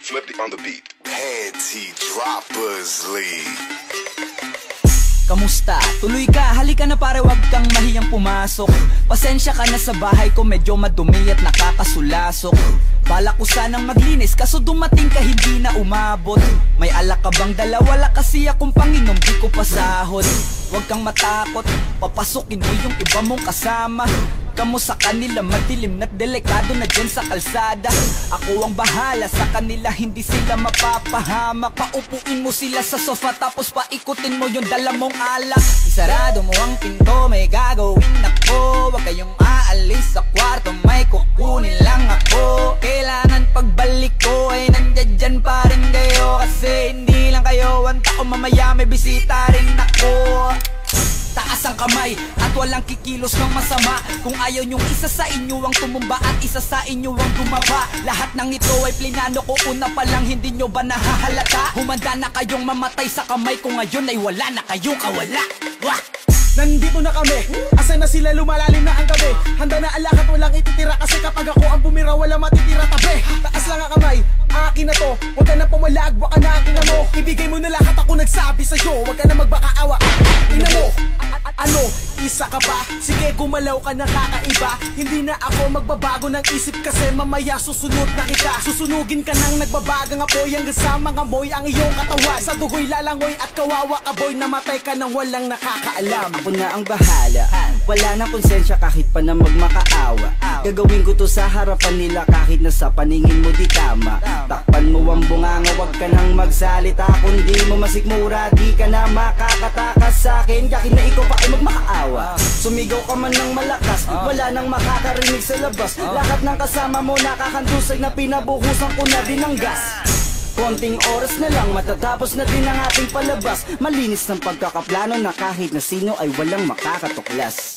Flippy on the beat. Panty Droppers League. Kamusta? Tuloy ka, halika na pare, wag kang mahiyang pumasok. Pasensya ka na sa bahay ko, medyo madumi at nakakasulasok. Bala ko sanang maglinis, kaso dumating ka hindi na umabot. May alak ka bang dala? Wala kasi akong panginom, di ko pasahod. Wag kang matakot, papasukin mo yung iba mong kasama. Kamo sa kanila, madilim na't delikado na dyan sa kalsada. Ako ang bahala sa kanila, hindi sila mapapahamak. Paupuin mo sila sa sofa, tapos paikutin mo yung dala mong alak. Isarado mo ang pinto, may gagawin ako. Huwag kayong aalis sa kwarto, may kukunin lang ako. Kailangan pagbalik ko ay nandiyan dyan pa rin kayo. Kasi hindi lang kayo ang tao, mamaya may bisita rin ako. Taas ang kamay at walang kikilos ng masama. Kung ayaw nyong isa sa inyo ang tumumba at isa sa inyo ang tumaba. Lahat ng ito ay plinano ko, una pa lang, hindi nyo ba nahahalata? Humanda na kayong mamatay sa kamay ko, ngayon ay wala na kayong kawala. Wah! Nandito na kami, asa na sila, lumalalim na ang gabi. Handa na alak at walang ititira, kasi kapag ako ang bumira, wala matitira tabi. Taas lang ang kamay, akin na to, huwag ka na pumalag, baka na akin na mo. Ibigay mo na lahat, ako nagsabi sa'yo, huwag ka na magbakaawa. Ina mo, ano, isa ka ba? Sige, gumalaw ka na kakaiba. Hindi na ako magbabago ng isip, kasi mamaya susunod na kita. Susunugin ka ng nagbabagang apoy, hanggang sa mga moy ang iyong katawan. Sa dugoy lalangoy at kawawa ka boy, namatay ka nang walang nakakaalam. Ako na ang bahala, wala nang konsensya kahit pa na magmakaawa. Gagawin ko to sa harapan nila kahit na sa paningin mo di tama. Takpan mo ang bunganga, wag ka nang magsalita. Kung di mo masikmura, di ka na makakatakas sa akin. Kahit na ikaw pa ay magmakaawa. Sumigaw ka man ng malakas, wala nang makakarinig sa labas. Lahat ng kasama mo nakakandusay na pinabuhusan ko na din ng gas. Konting oras na lang, matatapos na din ang ating palabas. Malinis ng pagkakaplano na kahit na sino ay walang makakatuklas.